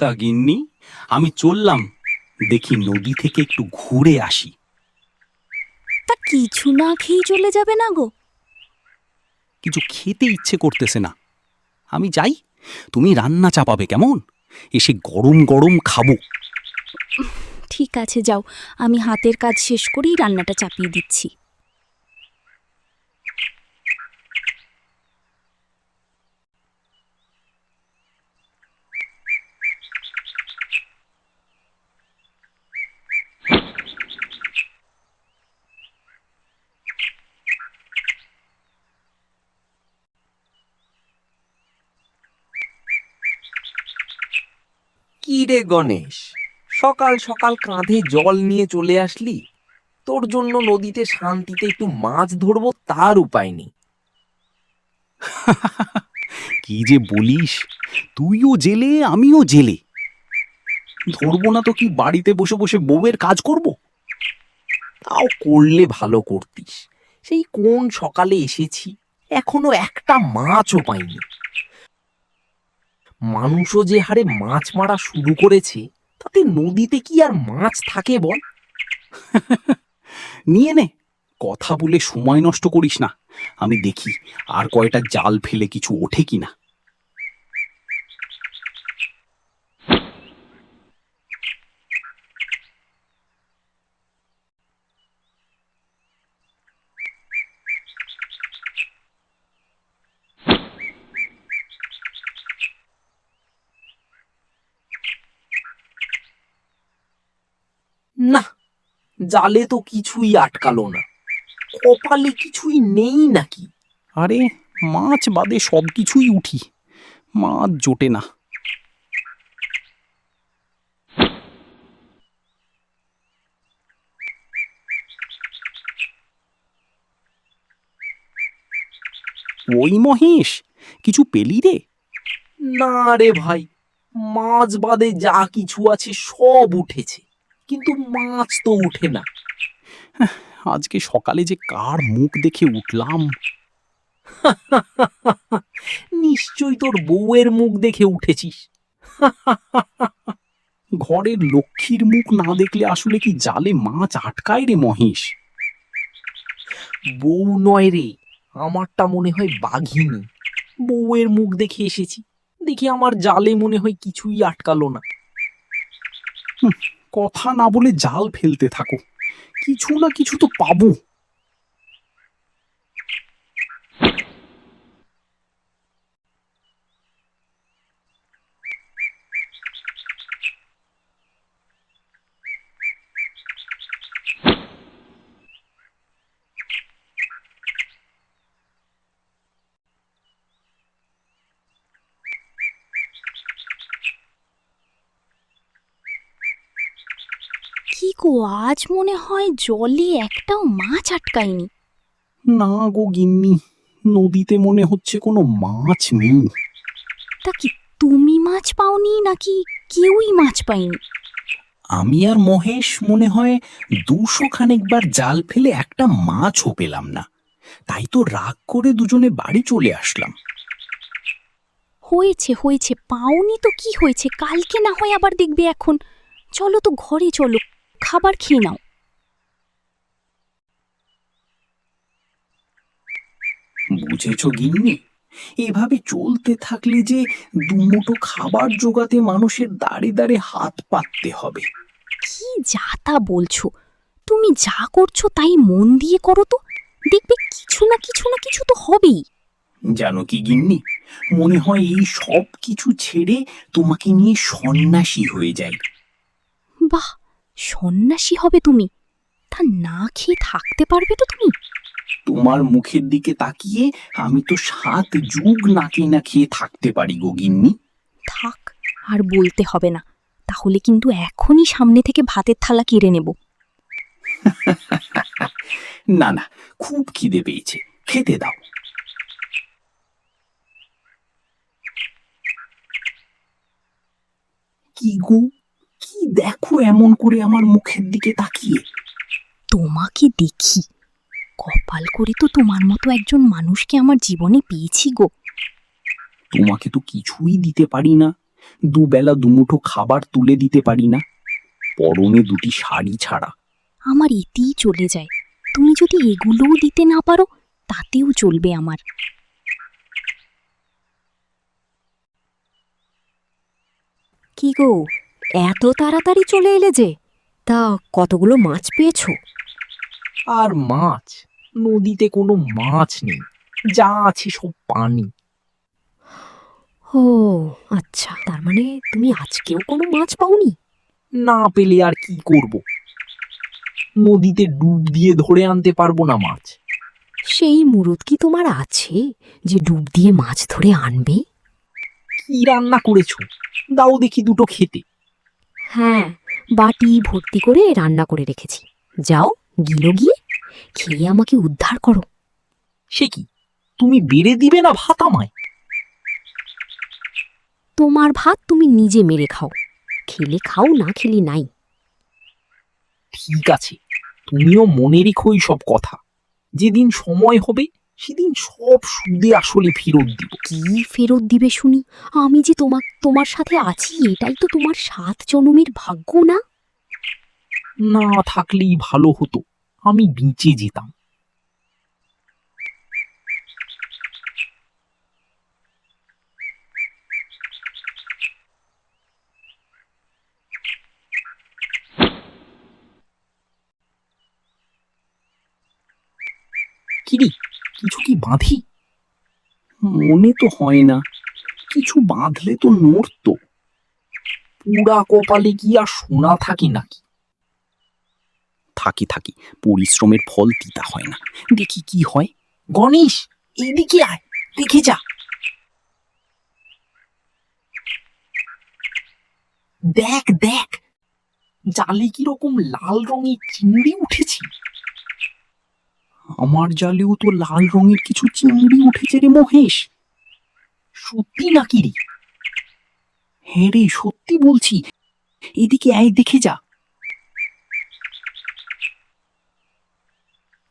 তা গিন্নি, আমি চললাম, দেখি নদী থেকে একটু ঘুরে আসি। তা কিছু না খেয়ে চলে যাবে না গো? কিছু খেতে ইচ্ছে করতেছে না। আমি যাই, তুমি রান্না চাপাবে কেমন? এসে গরম গরম খাবো। ঠিক আছে, যাও, আমি হাতের কাজ শেষ করেই রান্নাটা চাপিয়ে দিচ্ছি। কি রে গণেশ, সকাল সকাল কাঁধে জল নিয়ে চলে আসলি? তোর জন্য নদীতে শান্তিতে একটু মাছ ধরবো তার উপায় নেই। কি যে বলিস, তুইও জেলে আমিও জেলে। ধরবো না তো কি বাড়িতে বসে বসে বউয়ের কাজ করব? তাও করলে ভালো করতিস। সেই কোন সকালে এসেছি, এখনো একটা মাছও পাইনি। মানুষও যে হারে মাছ মারা শুরু করেছে, তাতে নদীতে কি আর মাছ থাকে বল? নিয়ে নে, কথা বলে সময় নষ্ট করিস না। আমি দেখি আর কয়টা জাল ফেলে কিছু ওঠে কিনা। না, জালে তো কিছুই আটকালো না। কপালে কিছুই নেই নাকি? আরে, মাছ বাদে সব কিছুই উঠি, মাছ জোটে না। ওই মহেশ, কিছু পেলি রে? না রে ভাই, মাছ বাদে যা কিছু আছে সব উঠেছে, কিন্তু মাছ তো উঠে না। আজকে সকালে যে কার মুখ দেখে উঠলাম! নিশ্চয়ই তোর বউয়ের মুখ দেখে উঠেছিস। ঘরের লক্ষ্মীর মুখ না দেখলে আসলে কি জালে মাছ আটকায় রে মহেশ? বউ নয় রে, আমারটা মনে হয় বাঘিনী। বউয়ের মুখ দেখে এসেছি, দেখি আমার জালে মনে হয় কিছুই আটকালো না। কথা না বলে জাল ফেলতে থাকো, কিছু না কিছু তো পাবো। কি গো, আজ মনে হয় জলে একটাও মাছ আটকায়নি। না গো গিন্নি, নদীতে মনে হচ্ছে কোনো মাছ নেই। তা কি তুমি মাছ পাওনি নাকি কেউই মাছ পায়নি? আমি আর মহেশ মনে হয় 200 খানেকবার জাল ফেলে একটা মাছও পেলাম না। তাই তো রাগ করে দুজনে বাড়ি চলে আসলাম। হয়েছে হয়েছে, পাওনি তো কি হয়েছে, কালকে না হয় আবার দেখবে। এখন চলো তো ঘরে, চলো খাবার খেয়ে নাও। বুঝেছ গিন্নি, এভাবে চলতে থাকলে যে দুমুঠো খাবার জোগাতে মানুষের দাঁড়ে দাঁড়ে হাত পাততে হবে। কি যা তা বলছো? তুমি যা করছো তাই মন দিয়ে করো তো, দেখবে কিছু না কিছু না কিছু তো হবেই। জানো কি গিন্নি, মনে হয় এই সব কিছু ছেড়ে তোমাকে নিয়ে সন্ন্যাসী হয়ে যাই। বাহ, সন্ন্যাসী হবে তুমি? তা না খেয়ে থাকতে পারবে তো তুমি? তোমার মুখের দিকে তাকিয়ে আমি তো 7 যুগ নাকে না খেয়ে থাকতে পারি গো গিন্নি। থাক, আর বলতে হবে না। তাহলে কিন্তু এখনই সামনে থেকে ভাতের থালা কেড়ে নেব। না না, খুব খিদে পেয়েছে, খেতে দাও। কি গো, কি দেখো এমন করে আমার মুখের দিকে তাকিয়ে? তোমাকে দেখি, কপাল করে তো তোমার মতো একজন মানুষকে আমার জীবনে পেয়েছি গো। তোমাকে তো কিছুই দিতে পারি না, দুবেলা দুমুঠো খাবার তুলে দিতে পারি না, পরনে দুটি শাড়ি ছাড়া। আমার এতেই চলে যায়, তুমি যদি এগুলোও দিতে না পারো তাতেও চলবে আমার। কি গো, এত তাড়াতাড়ি চলে এলে যে? তা কতগুলো মাছ পেয়েছো? আর মাছ? নদীতে কোনো মাছ নেই, যা আছে সব পানি। ও আচ্ছা, তার মানে তুমি আজকেও কোনো মাছ পাওনি? না পেলে আর কি করব? নদীতে ডুব দিয়ে ধরে আনতে পারবো না মাছ। সেই মুরুদ কি তোমার আছে যে ডুব দিয়ে মাছ ধরে আনবে? কি রান্না করেছো? দাও দেখি দুটো খেতে। হ্যাঁ, বাটি ভর্তি করে রান্না করে রেখেছি। যাও, গিলো গিয়ে খেয়ে আমাকে উদ্ধার করো। সে কি, তুমি বেড়ে দিবে না ভাত আমায়? তোমার ভাত তুমি নিজে মেরে খাও, খেলে খাও, না খেলে নাই। ঠিক আছে, তুমিও মনে রেখো সব কথা। যেদিন সময় হবে সেদিন সব সুদে আসলে ফেরত দিব। কি ফেরত দিবে শুনি? আমি যে তোমার সাথে আছি, এটাই তো তোমার 7 জনমের ভাগ্য না? না থাকলেই ভালো হতো, আমি বেঁচে যেতাম। কিরে, কিছু কি বাঁধি? মনে তো হয় না, কিছু বাঁধলে তো নড়তো। পুরা কপালে কি আর সোনা থাকে নাকি? থাকি থাকি, পরিশ্রমের ফল তিতা হয় না, দেখি কি হয়। গণেশ, এইদিকে আয়, দেখে যা। দেখ দেখ, জালে কিরকম লাল রঙের চিংড়ি উঠেছে। আমার জালেও তো লাল রঙের কিছু চিংড়ি উঠেছে রে মহেশ। সত্যি নাকি রে? হ্যাঁ রে, সত্যি বলছি, এদিকে আয়, দেখে যা।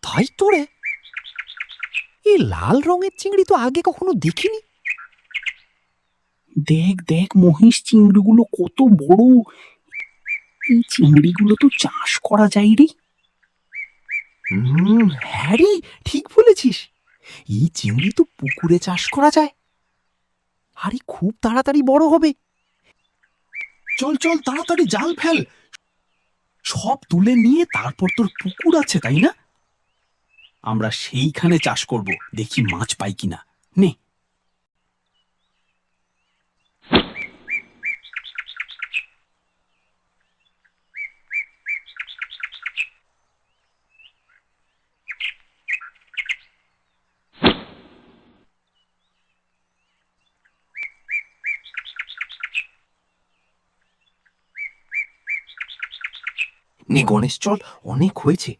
তাই তো রে, এই লাল রঙের চিংড়ি তো আগে কখনো দেখিনি। দেখ দেখ মহেশ, চিংড়িগুলো কত বড়। এই চিংড়িগুলো তো চাষ করা যায় রে। হ্যাঁ রে, ঠিক বলেছিস। এই চিংড়ি তো পুকুরে চাষ করা যায়, আরে খুব তাড়াতাড়ি বড় হবে। চল চল, তাড়াতাড়ি জাল ফেল, সব তুলে নিয়ে তারপর তোর পুকুর আছে তাই না? আমরা সেইখানে চাষ করব, দেখি মাছ পাই কিনা। নে। নে গণেশ, চল, অনেক হয়েছে।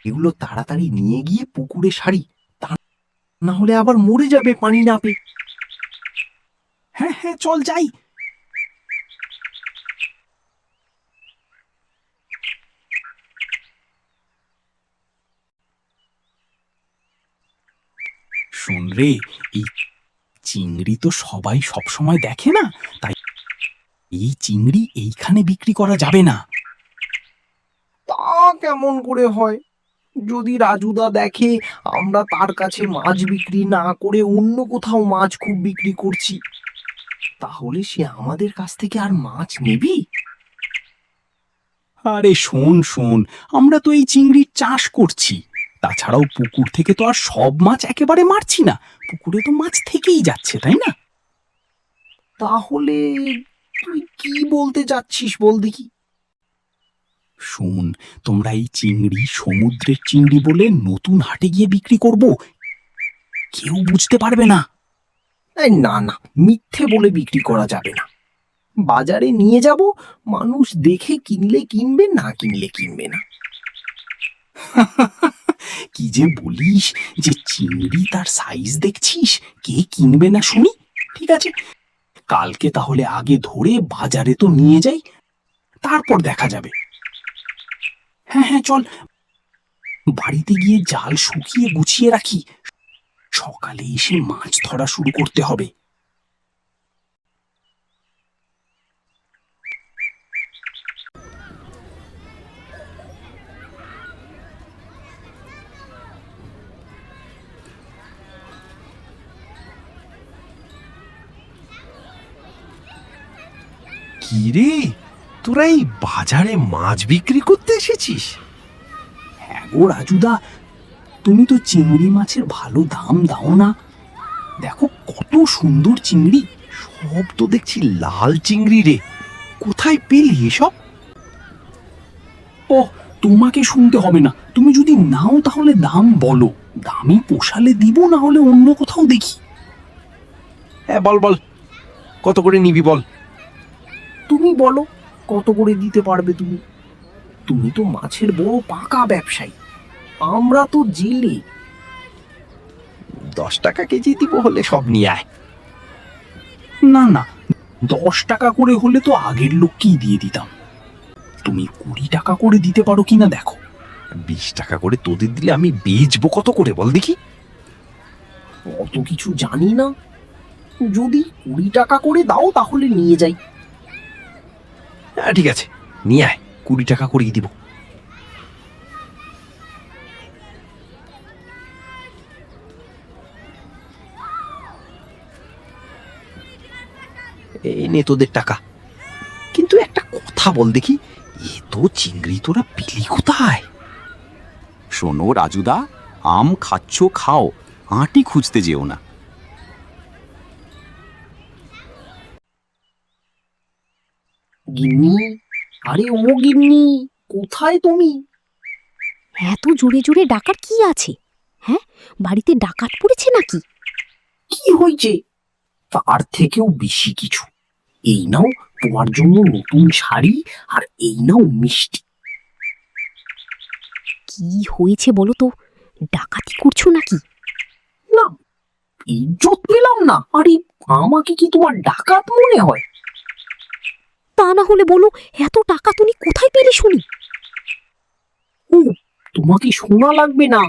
এগুলো তাড়াতাড়ি নিয়ে গিয়ে পুকুরে সারি, তা না হলে আবার মরে যাবে পানি না পেয়ে। হ্যাঁ হ্যাঁ, চল যাই। শোন রে, এই চিংড়ি তো সবাই সবসময় দেখে না, তাই এই চিংড়ি এইখানে বিক্রি করা যাবে না। তা কেমন করে হয়? যদি রাজুদা দেখে আমরা তার কাছে মাছ বিক্রি না করে অন্য কোথাও মাছ খুব বিক্রি করছি, তাহলে সে আমাদের কাছ থেকে আর মাছ নেবে? আরে শোন শোন, আমরা তো এই চিংড়ির চাষ করছি, তাছাড়াও পুকুর থেকে তো আর সব মাছ একেবারে মারছি না, পুকুরে তো মাছ থেকেই যাচ্ছে তাই না? তাহলে তুই কি বলতে চাচ্ছিস বল দেখি। শোন, তোমরা এই চিংড়ি সমুদ্রের চিংড়ি বলে নতুন হাটে গিয়ে বিক্রি করব, কেউ বুঝতে পারবে না। এই না না, মিথ্যে বলে বিক্রি করা যাবে না। বাজারে নিয়ে যাব, মানুষ দেখে কিনলে কিনবে, না কিনলে কিনবে না। কি যে বলিস, যে চিংড়ি তার সাইজ দেখছিস, কে কিনবে না শুনি। ঠিক আছে, কালকে তাহলে আগে ধরে বাজারে তো নিয়ে যাই, তারপর দেখা যাবে। হ্যাঁ হ্যাঁ চল, বাড়িতে গিয়ে জাল শুকিয়ে গুছিয়ে রাখি, সকালে এসে মাছ ধরা শুরু করতে হবে। কি রে, তোরা এই বাজারে মাছ বিক্রি করতে এসেছিস? হ্যাঁ গো রাজুদা, তুমি তো চিংড়ি মাছের ভালো দাম দাও না। দেখো কত সুন্দর চিংড়ি। সব তো দেখছি লাল চিংড়ি রে, কোথায় পেলি এসব? ও, তোমাকে শুনতে হবে না, তুমি যদি নাও তাহলে দাম বলো, দামি পোষালে দিব, না হলে অন্য কোথাও দেখি। হ্যাঁ বল বল, কত করে নিবি বল। তুমি বলো কত করে দিতে পারবে তুমি? তুমি তো মাছের বড় পাকা ব্যবসায়ী, আমরা তো জেলে। 10 টাকা কেজি দিব, হলে সব নিয়ে আয়। না না, 10 টাকা করে হলে তো আগের লোককেই দিয়ে দিতাম। তুমি 20 টাকা করে দিতে পারো কিনা দেখো। 20 টাকা করে তোদের দিলে আমি বেচবো কত করে বল দেখি? অত কিছু জানি না, যদি 20 টাকা করে দাও তাহলে নিয়ে যাই। হ্যাঁ ঠিক আছে, নিয়ে আয়, 20 টাকা করেই দিব। এই নে তোদের টাকা। কিন্তু একটা কথা বল দেখি, এ তো চিংড়ি তোরা পেলি কোথায়? শোনো রাজুদা, আম খাচ্ছ খাও, আঁটি খুঁজতে যেও না। গিন্নি, আরে ও গিন্নি, কোথায় তুমি? এত জোরে জোরে ডাকার কি আছে? হ্যাঁ, বাড়িতে ডাকাত পড়েছে নাকি? কি হয়েছে? তার থেকেও বেশি কিছু। এই নাও তোমার জন্য নতুন শাড়ি, আর এই নাও মিষ্টি। কি হয়েছে বলো তো? ডাকাতি করছো নাকি? না, ইজ্জত পেলাম না। আরে আমাকে কি তোমার ডাকাত মনে হয়? তা না হলে বলো, এত টাকা তুমি কোথায় পেলে শুনি? ও, তোমাকে শোনা লাগবে না,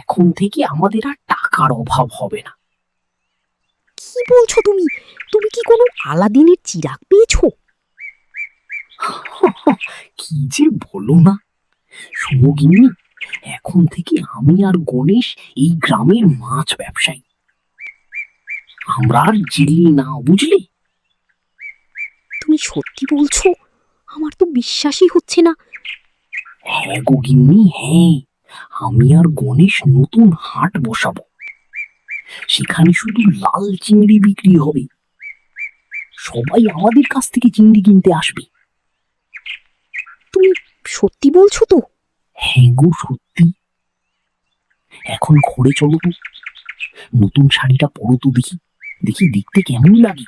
এখন থেকে আমাদের আর টাকার অভাব হবে না। কি বলছো তুমি? তুমি কি কোনো আলাদিনের চিরাগ পেয়েছো? কি যে বলো না। শোনো গিন্নি, এখন থেকে আমি আর গণেশ এই গ্রামের মাছ ব্যবসায়ী। আমরা আর জেলে না, বুঝলে? তুমি সত্যি বলছো? আমার তো বিশ্বাসই হচ্ছে না। হ্যাঁ গো গিন্নি, হ্যাঁ। আমি আর গণেশ নতুন হাট বসাবো, সেখানে শুধু লাল চিংড়ি বিক্রি হবে। সবাই আমাদের কাছ থেকে চিংড়ি কিনতে আসবে। তুমি সত্যি বলছো তো? হ্যাঁ গো সত্যি। এখন ঘরে চলো তো, নতুন শাড়িটা পরো তো দেখি, দেখি দেখতে কেমন লাগে।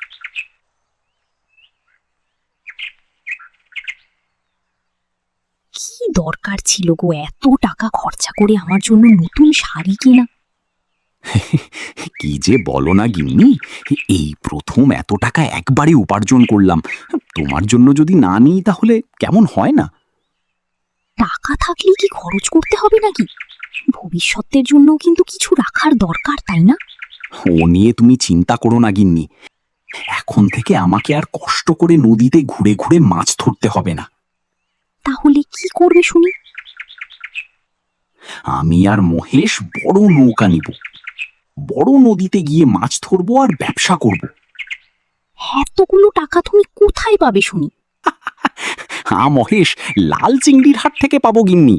কি দরকার ছিল গো এত টাকা খরচা করে আমার জন্য নতুন শাড়ি কেনা? কি যে বলো না গিন্নি, এই প্রথম এত টাকা একবারে উপার্জন করলাম। তোমার জন্য যদি না নিই তাহলে কেমন হয় না? টাকা থাকলে কি খরচ করতে হবে নাকি? ভবিষ্যতের জন্য কিন্তু কিছু রাখার দরকার, তাই না? ও নিয়ে তুমি চিন্তা করো না গিন্নি, এখন থেকে আমাকে আর কষ্ট করে নদীতে ঘুরে ঘুরে মাছ ধরতে হবে না। তাহলে কি করবে শুনি? আমি আর মহেশ বড় নৌকা নিব, বড় নদীতে গিয়ে মাছ ধরবো আর ব্যবসা করব। এতগুলো টাকা তুমি কোথায় পাবে শুনি? মহেশ, লাল চিংড়ির হাট থেকে পাবো গিন্নি।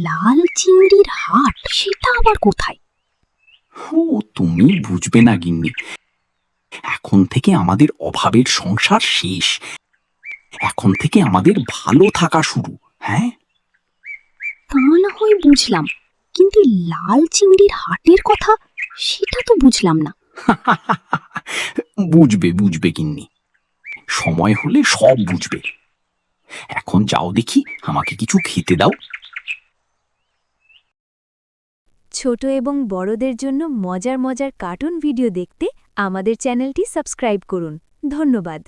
লাল চিংড়ির হাট? সেটা আবার কোথায়? ও, তুমি বুঝবে না গিন্নি, এখন থেকে আমাদের অভাবের সংসার শেষ, এখন থেকে আমাদের ভালো থাকা শুরু। হ্যাঁ, তা না হয় বুঝলাম, কিন্তু লাল চিংড়ির হাটের কথা সেটা তো বুঝলাম না। বুঝবে বুঝবে গিন্নি, সময় হলে সব বুঝবে। এখন যাও দেখি, আমাকে কিছু খেতে দাও। ছোট এবং বড়দের জন্য মজার মজার কার্টুন ভিডিও দেখতে আমাদের চ্যানেলটি সাবস্ক্রাইব করুন। ধন্যবাদ।